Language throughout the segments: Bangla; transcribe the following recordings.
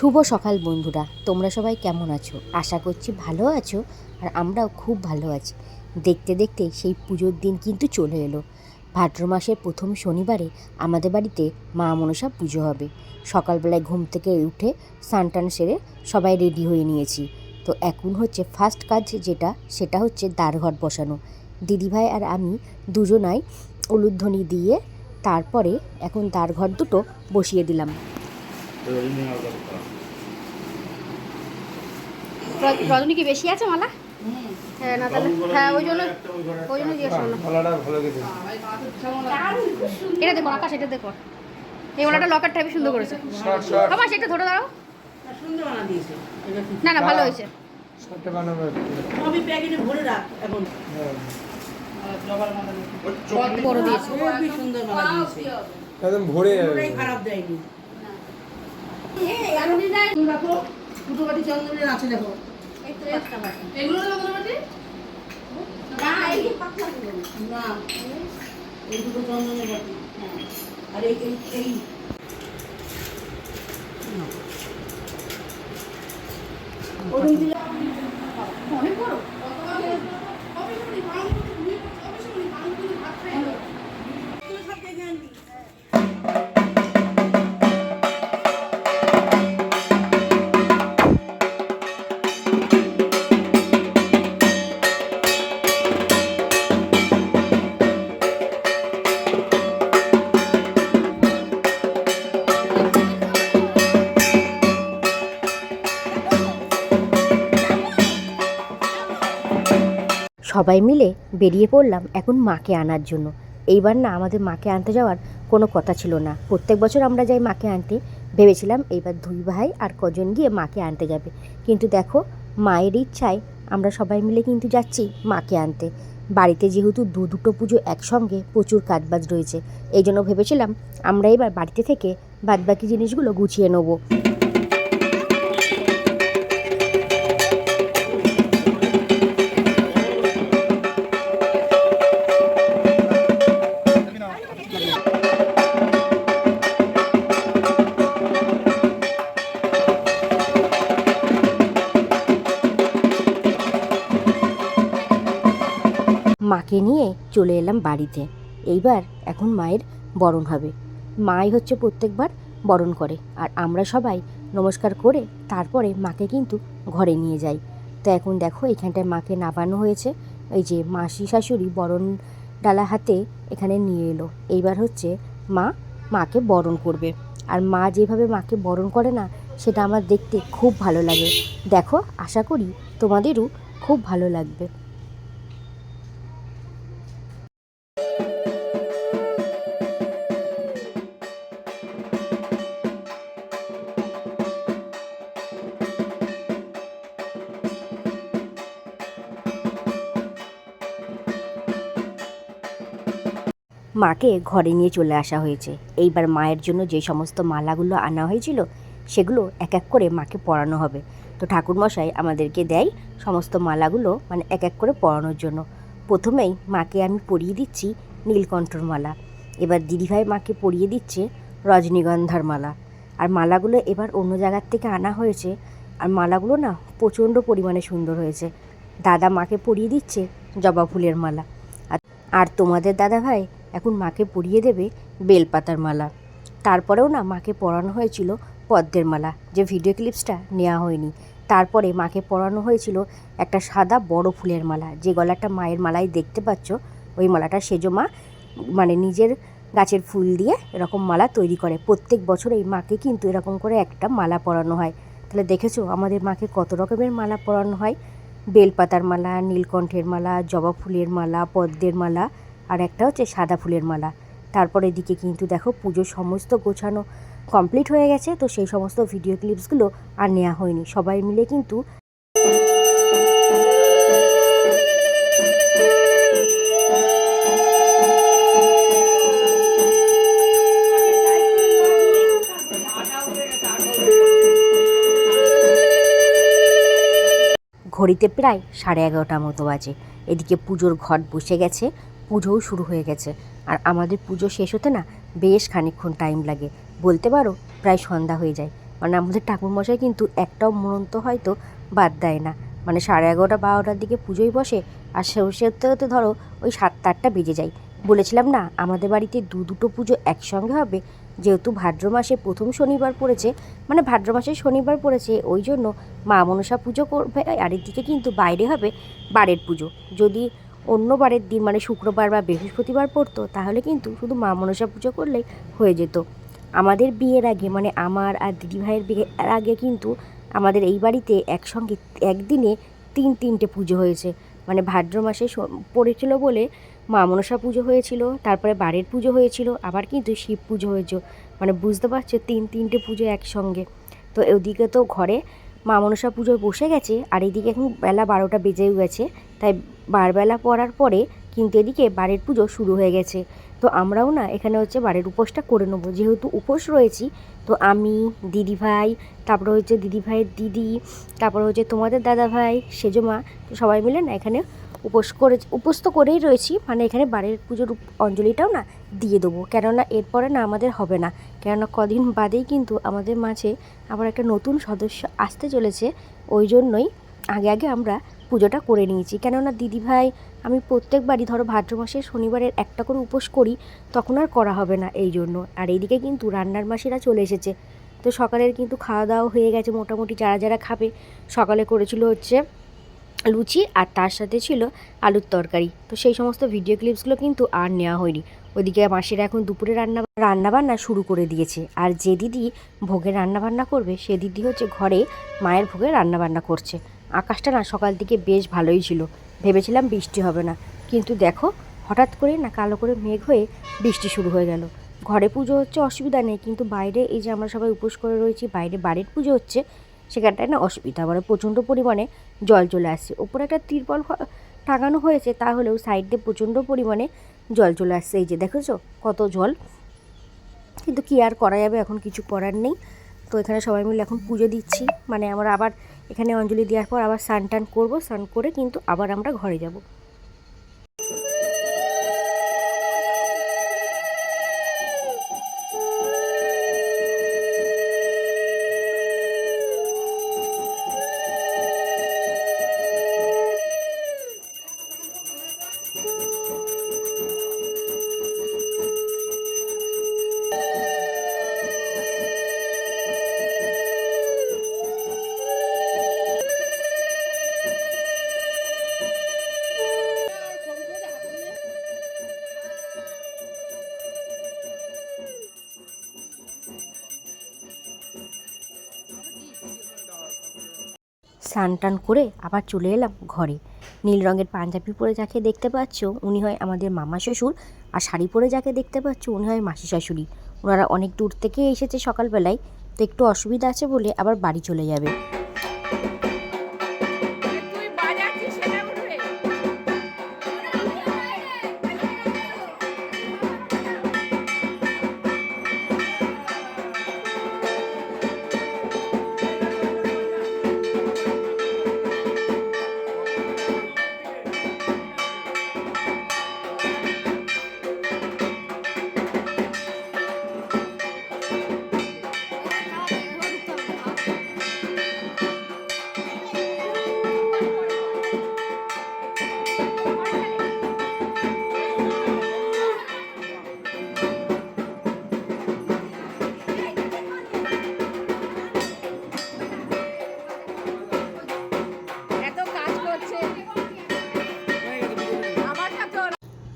শুভ সকাল বন্ধুরা, তোমরা সবাই কেমন আছো? আশা করছি ভালো আছো। আর আমরাও খুব ভালো আছি। দেখতে দেখতে সেই পুজোর দিন কিন্তু চলে এলো। ভাদ্র মাসের প্রথম শনিবারে আমাদের বাড়িতে মা মনসা পুজো হবে। সকালবেলায় ঘুম থেকে উঠে স্নান টান সেরে সবাই রেডি হয়ে নিয়েছি। তো এখন হচ্ছে ফার্স্ট কাজ সেটা হচ্ছে দ্বারঘট বসানো। দিদিভাই আর আমি দুজনাই উলুধ্বনি দিয়ে তারপরে এখন দ্বারঘট দুটো বসিয়ে দিলাম। রজনী কি বেশি আছে মালা? হ্যাঁ, না তাহলে হ্যাঁ, ওই জন্য জিজ্ঞেস করলাম। এটা দেখো আকাশ, এটা দেখো এই মালাটা লকার টাইপে সুন্দর করেছে। বাবা সেটা ধরে দাঁড়াও। না না, ভালো হয়েছে। বড় দিয়েছে, সুন্দর মালা দিয়েছে, একদম ভরে খারাপ দেয়নি। দুটো বাটি চন্দনের আছে দেখো। এগুলো না, এই পাতলাগুলো না, এই দুটো চন্দনের বাটি। হ্যাঁ, আর এই ওরকম দিলে অনেক বড়। সবাই মিলে বেরিয়ে পড়লাম এখন মাকে আনার জন্য। এইবার না আমাদের মাকে আনতে যাওয়ার কোনো কথা ছিল না। প্রত্যেক বছর আমরা যাই মাকে আনতে। ভেবেছিলাম এইবার দুই ভাই আর কজন গিয়ে মাকে আনতে যাবে, কিন্তু দেখো মায়ের ইচ্ছায় আমরা সবাই মিলে কিন্তু যাচ্ছি মাকে আনতে। বাড়িতে যেহেতু দুটো পুজো একসঙ্গে প্রচুর কাজবাজ রয়েছে, এই জন্য ভেবেছিলাম আমরা এবার বাড়িতে থেকে বাদবাকি জিনিসগুলো গুছিয়ে নেবো। মাকে নিয়ে চলে এলাম বাড়িতে। এইবার এখন মায়ের বরণ হবে। মাই হচ্ছে প্রত্যেকবার বরণ করে, আর আমরা সবাই নমস্কার করে তারপরে মাকে কিন্তু ঘরে নিয়ে যাই। তো এখন দেখো এখানটায় মাকে নামানো হয়েছে। এই যে মাসি শাশুড়ি বরণ ডালা হাতে এখানে নিয়ে এলো। এইবার হচ্ছে মাকে বরণ করবে। আর মা যেভাবে মাকে বরণ করে না, সেটা আমার দেখতে খুব ভালো লাগে। দেখো, আশা করি তোমাদেরও খুব ভালো লাগবে। মাকে ঘরে নিয়ে চলে আসা হয়েছে। এইবার মায়ের জন্য যে সমস্ত মালাগুলো আনা হয়েছিল সেগুলো এক এক করে মাকে পরানো হবে। তো ঠাকুরমশাই আমাদেরকে দেয় সমস্ত মালাগুলো মানে এক এক করে পরানোর জন্য। প্রথমেই মাকে আমি পরিয়ে দিচ্ছি নীলকণ্ঠর মালা। এবার দিদিভাই মাকে পরিয়ে দিচ্ছে রজনীগন্ধার মালা। আর মালাগুলো এবার অন্য জায়গার থেকে আনা হয়েছে, আর মালাগুলো না প্রচণ্ড পরিমাণে সুন্দর হয়েছে। দাদা মাকে পরিয়ে দিচ্ছে জবা ফুলের মালা। আর তোমাদের দাদাভাই এখন মাকে পরিয়ে দেবে বেলপাতার মালা। তারপরেও না মাকে পরানো হয়েছিল পদ্মের মালা, যে ভিডিও ক্লিপসটা নেওয়া হয়নি। তারপরে মাকে পরানো হয়েছিল একটা সাদা বড় ফুলের মালা, যে গলাটা মায়ের মালায় দেখতে পাচ্ছ। ওই মালাটা সেজো মা মানে নিজের গাছের ফুল দিয়ে এরকম মালা তৈরি করে। প্রত্যেক বছরেই মাকে কিন্তু এরকম করে একটা মালা পরানো হয়। তাহলে দেখেছো আমাদের মাকে কত রকমের মালা পরানো হয়। বেলপাতার মালা, নীলকণ্ঠের মালা, জবা ফুলের মালা, পদ্মের মালা, আর একটা হচ্ছে সাদা ফুলের মালা। তারপর এদিকে কিন্তু দেখো পুজোর সমস্ত গোছানো কমপ্লিট হয়ে গেছে। তো সেই সমস্ত ভিডিও ক্লিপসগুলো আর নেওয়া হয়নি। সবাই মিলে কিন্তু ঘড়িতে প্রায় 11:30 মতো বাজে। এদিকে পুজোর ঘট বসে গেছে, পুজোও শুরু হয়ে গেছে। আর আমাদের পুজো শেষ হতে না বেশ খানিকক্ষণ টাইম লাগে, বলতে পারো প্রায় সন্ধ্যা হয়ে যায়। মানে আমাদের ঠাকুরমশাই কিন্তু একটাও মনন্ত হয়তো বাদ দেয় না। মানে 11:30 12টার দিকে পুজোয় বসে, আর সে হতে হতে ধরো ওই 7টা 8টা বেজে যায়। বলেছিলাম না আমাদের বাড়িতে দুটো পুজো একসঙ্গে হবে, যেহেতু ভাদ্র মাসে প্রথম শনিবার পড়েছে, মানে ভাদ্র মাসে শনিবার পড়েছে, ওই জন্য মা মনসা পুজো করবে, আর এদিকে কিন্তু বাইরে হবে বারের পুজো। যদি অন্য বারের দিন মানে শুক্রবার বা বৃহস্পতিবার পড়তো তাহলে কিন্তু শুধু মা মনসা পুজো করলেই হয়ে যেত। আমাদের বিয়ের আগে মানে আমার আর দিদিভাইয়ের বিয়ের আগে কিন্তু আমাদের এই বাড়িতে একসঙ্গে একদিনে 3টে পুজো হয়েছে। মানে ভাদ্র মাসে পড়েছিল বলে মা মনসা পুজো হয়েছিল, তারপরে বারের পুজো হয়েছিল, আবার কিন্তু শিব পুজো হয়েছে। মানে বুঝতে পারছো 3টে পুজো একসঙ্গে। তো ওদিকে তো ঘরে মা মনসা পুজোয় বসে গেছে, আর এদিকে এখন বেলা 12টা বেজেও গেছে, তাই বারবেলা পড়ার পরে কিন্তু এদিকে বারের পুজো শুরু হয়ে গেছে। তো আমরাও না এখানে হচ্ছে বারের উপোসটা করে নেবো, যেহেতু উপোস রয়েছি। তো আমি, দিদিভাই, তারপরে হচ্ছে দিদিভাইয়ের দিদি, তারপরে হচ্ছে তোমাদের দাদাভাই, সেজমা, তো সবাই মিলে না এখানে উপোস তো করেই রয়েছি। মানে এখানে বারের পুজোর অঞ্জলিটাও না দিয়ে দেবো, কেননা এরপরে না আমাদের হবে না, কেননা কদিন বাদেই কিন্তু আমাদের মাঝে আবার একটা নতুন সদস্য আসতে চলেছে। ওই জন্যই আগে আমরা পুজোটা করে নিয়েছি, কেননা দিদিভাই আমি প্রত্যেকবারই ধরো ভাদ্র মাসের শনিবারের একটা করে উপোস করি, তখন আর করা হবে না এই জন্য। আর এইদিকে কিন্তু রান্নার মাসিরা চলে এসেছে। তো সকালের কিন্তু খাওয়া দাওয়া হয়ে গেছে মোটামুটি, যারা যারা খাবে। সকালে করেছিল হচ্ছে লুচি, আর তার সাথে ছিল আলুর তরকারি। তো সেই সমস্ত ভিডিও ক্লিপসগুলো কিন্তু আর নেওয়া হয়নি। ওইদিকে মাসিরা এখন দুপুরে রান্নাবান্না শুরু করে দিয়েছে। আর যে দিদি ভোগের রান্নাবান্না করবে সে দিদি হচ্ছে ঘরে মায়ের ভোগে রান্নাবান্না করছে। আকাশটা না সকাল থেকে বেশ ভালোই ছিল, ভেবেছিলাম বৃষ্টি হবে না, কিন্তু দেখো হঠাৎ করে না কালো করে মেঘ হয়ে বৃষ্টি শুরু হয়ে গেল। ঘরে পুজো হচ্ছে অসুবিধা নেই, কিন্তু বাইরে এই যে আমরা সবাই উপোস করে রয়েছি, বাইরে বাড়ির পুজো হচ্ছে, সেখানটায় না অসুবিধা, মানে প্রচণ্ড পরিমাণে জল চলে আসছে। ওপরে একটা তিরপল টাঙানো হয়েছে, তাহলেও সাইড দিয়ে প্রচণ্ড পরিমাণে জল চলে আসছে। এই যে দেখেছো কত জল, কিন্তু কি আর করা যাবে, এখন কিছু করার নেই। তো এখানে সবাই মিলে এখন পুজো দিচ্ছি, মানে আমরা আবার এখানে অঞ্জলি দেওয়ার পর আবার স্নান টান করবো, স্নান করে কিন্তু আবার আমরা ঘরে যাব। স্নান টান করে আবার চলে এলাম ঘরে। নীল রঙের পাঞ্জাবি পরে যাকে দেখতে পাচ্ছ উনি হয় আমাদের মামা শ্বশুর, আর শাড়ি পরে যাকে দেখতে পাচ্ছ উনি হয় মাসি শাশুড়ি। ওনারা অনেক দূর থেকে এসেছে সকালবেলায়, তো একটু অসুবিধা আছে বলে আবার বাড়ি চলে যাবে।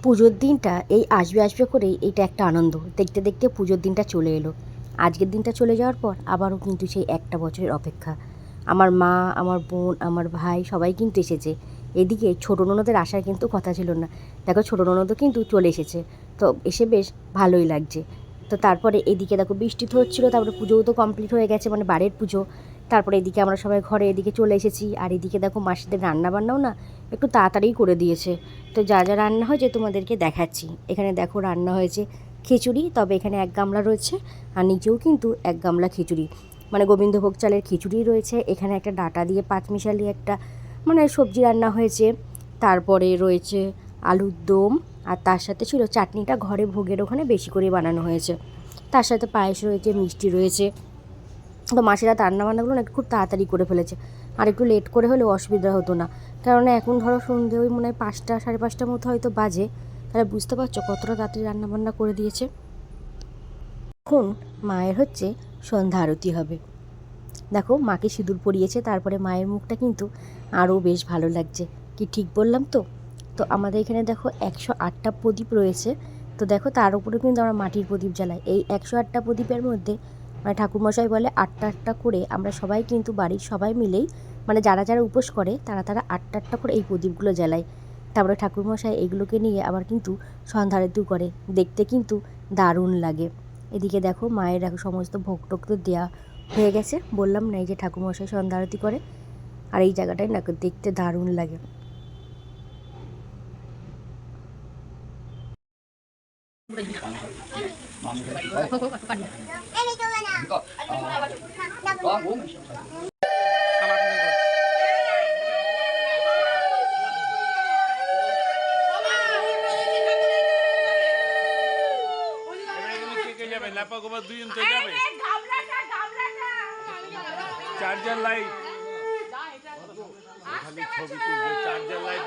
পুজোর দিনটা এই আসবে করেই এইটা একটা আনন্দ, দেখতে দেখতে পুজোর দিনটা চলে এলো। আজকের দিনটা চলে যাওয়ার পর আবারও কিন্তু সেই একটা বছরের অপেক্ষা। আমার মা, আমার বোন, আমার ভাই সবাই কিন্তু এসেছে। এদিকে ছোটো ননদের আসার কিন্তু কথা ছিল না, দেখো ছোটো ননদও কিন্তু চলে এসেছে। তো এসে বেশ ভালোই লাগছে। তো তারপরে এদিকে দেখো বৃষ্টি তো হচ্ছিলো, তারপরে পুজোও তো কমপ্লিট হয়ে গেছে, মানে বাড়ির পুজো। তারপরে এদিকে আমরা সবাই ঘরে এদিকে চলে এসেছি। আর এদিকে দেখো মাসিদের রান্নাবান্নাও না একটু তাড়াতাড়িই করে দিয়েছে। তো যা যা রান্না হয়েছে তোমাদেরকে দেখাচ্ছি। এখানে দেখো রান্না হয়েছে খিচুড়ি, তবে এখানে 1 গামলা রয়েছে, আর নিচেও কিন্তু 1 গামলা খিচুড়ি, মানে গোবিন্দভোগ চালের খিচুড়ি রয়েছে। এখানে একটা ডাঁটা দিয়ে পাঁচমিশালি একটা মানে সবজি রান্না হয়েছে। তারপরে রয়েছে আলুর দম, আর তার সাথে ছিল চাটনিটা ঘরে ভোগের ওখানে বেশি করে বানানো হয়েছে। তার সাথে পায়েস রয়েছে, মিষ্টি রয়েছে। তো মাসিরা রান্নাবান্নাগুলো না খুব তাড়াতাড়ি করে ফেলেছে, আর একটু লেট করে হলেও অসুবিধা হতো না, কেননা এখন ধরো সন্ধে ওই মনে হয় 5টা 5:30টার মতো হয়তো বাজে, তাহলে বুঝতে পারছো কতটা তাড়াতাড়ি রান্নাবান্না করে দিয়েছে। এখন মায়ের হচ্ছে সন্ধ্যা আরতি হবে। দেখো মাকে সিঁদুর পরিয়েছে, তারপরে মায়ের মুখটা কিন্তু আরও বেশ ভালো লাগছে, কি ঠিক বললাম তো? তো আমাদের এখানে দেখো 108টা প্রদীপ রয়েছে। তো দেখো তার উপরে কিন্তু আমরা মাটির প্রদীপ জ্বালাই। এই 108টা প্রদীপের মধ্যে মানে ঠাকুরমশাই বলে 8টা করে আমরা সবাই কিন্তু বাড়ির সবাই মিলেই মানে যারা যারা উপোস করে তারা 8টা করে এই প্রদীপগুলো জ্বালায়। তারপরে ঠাকুরমশাই এগুলোকে নিয়ে আবার কিন্তু সন্ধ্যা আরতি করে, দেখতে কিন্তু দারুণ লাগে। এদিকে দেখো মায়ের দেখো সমস্ত ভোগ টোগ তো দেওয়া হয়ে গেছে, বললাম না এই যে ঠাকুরমশাই সন্ধ্যা আরতি করে, আর এই জায়গাটায় না দেখতে দারুণ লাগে। চার্জার লাইট ছবি তুলবে, চার্জার লাইট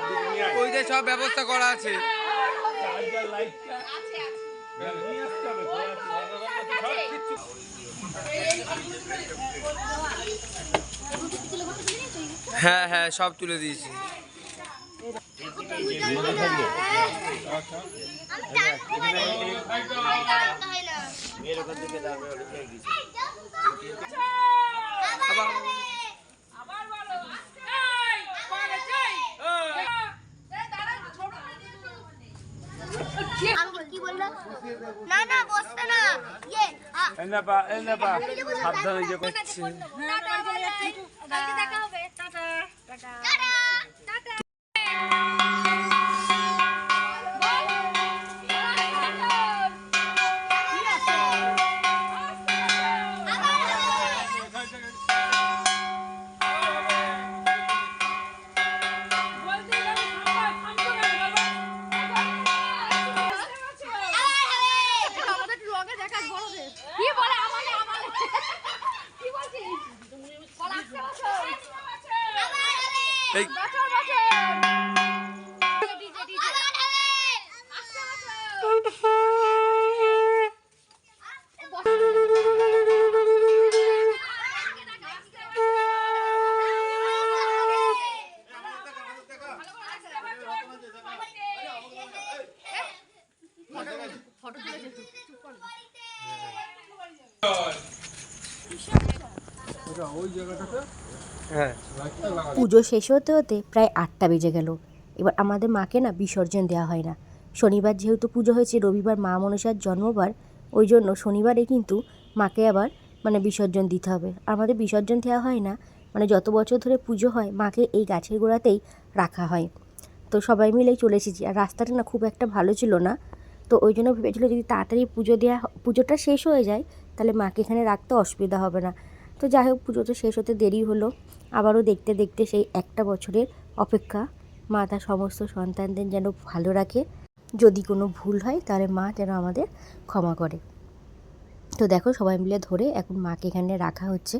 ওই যে সব ব্যবস্থা করা আছে। চার্জার লাইটটা নিয়ে আসতে হবে, সব কিছু। হ্যাঁ হ্যাঁ সব তুলে দিয়েছি। সাবধানে যে করছে। এই হ্যাঁ পুজো শেষ হতে হতে প্রায় 8টা বেজে গেল। এবার আমাদের মাকে না বিসর্জন দেওয়া হয় না, শনিবার যেহেতু পুজো হয়েছে, রবিবার মা মনসার জন্মবার, ওই জন্য শনিবারে কিন্তু মাকে আবার মানে বিসর্জন দিতে হবে। আমাদের বিসর্জন দেওয়া হয় না, মানে যত বছর ধরে পুজো হয় মাকে এই গাছের গোড়াতেই রাখা হয়। তো সবাই মিলেই চলে এসেছি, আর রাস্তাটা না খুব একটা ভালো ছিল না, তো ওই জন্য ভেবেছিল যদি তাড়াতাড়ি পুজোটা শেষ হয়ে যায় তাহলে মাকে এখানে রাখতে অসুবিধা হবে না। তো যাই হোক পুজোটা শেষ হতে দেরি হলো, আবারও দেখতে দেখতে সেই একটা বছরের অপেক্ষা। মা তার সমস্ত সন্তানদের যেন ভালো রাখে, যদি কোনো ভুল হয় তাহলে মা যেন আমাদের ক্ষমা করে। তো দেখো সবাই মিলে ধরে এখন মাকে এখানে রাখা হচ্ছে।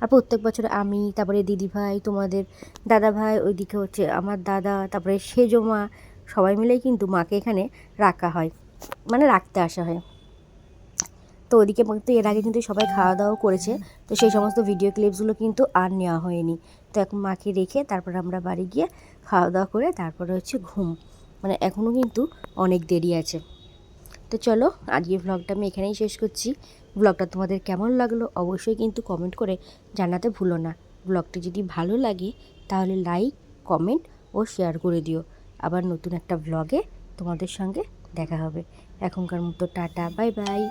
আর প্রত্যেক বছর আমি, তারপরে দিদিভাই, তোমাদের দাদাভাই, ওইদিকে হচ্ছে আমার দাদা, তারপরে সেজো মা, সবাই মিলেই কিন্তু মাকে এখানে রাখা হয়, মানে রাখতে আসা হয়। তো ওদিকে কিন্তু এর আগে কিন্তু সবাই খাওয়া দাওয়া করেছে, তো সেই সমস্ত ভিডিও ক্লিপসগুলো কিন্তু আর নেওয়া হয়নি। তো এখন মাকে রেখে তারপর আমরা বাড়ি গিয়ে খাওয়া দাওয়া করে তারপরে হচ্ছে ঘুম, মানে এখনও কিন্তু অনেক দেরি আছে। তো চলো আজকে ভ্লগটা আমি এখানেই শেষ করছি। ভ্লগটা তোমাদের কেমন লাগলো অবশ্যই কিন্তু কমেন্ট করে জানাতে ভুলো না। ভ্লগটি যদি ভালো লাগে তাহলে লাইক, কমেন্ট ও শেয়ার করে দিও। আবার নতুন একটা ভ্লগে তোমাদের সঙ্গে দেখা হবে। এখনকার মতো টাটা, বাই বাই।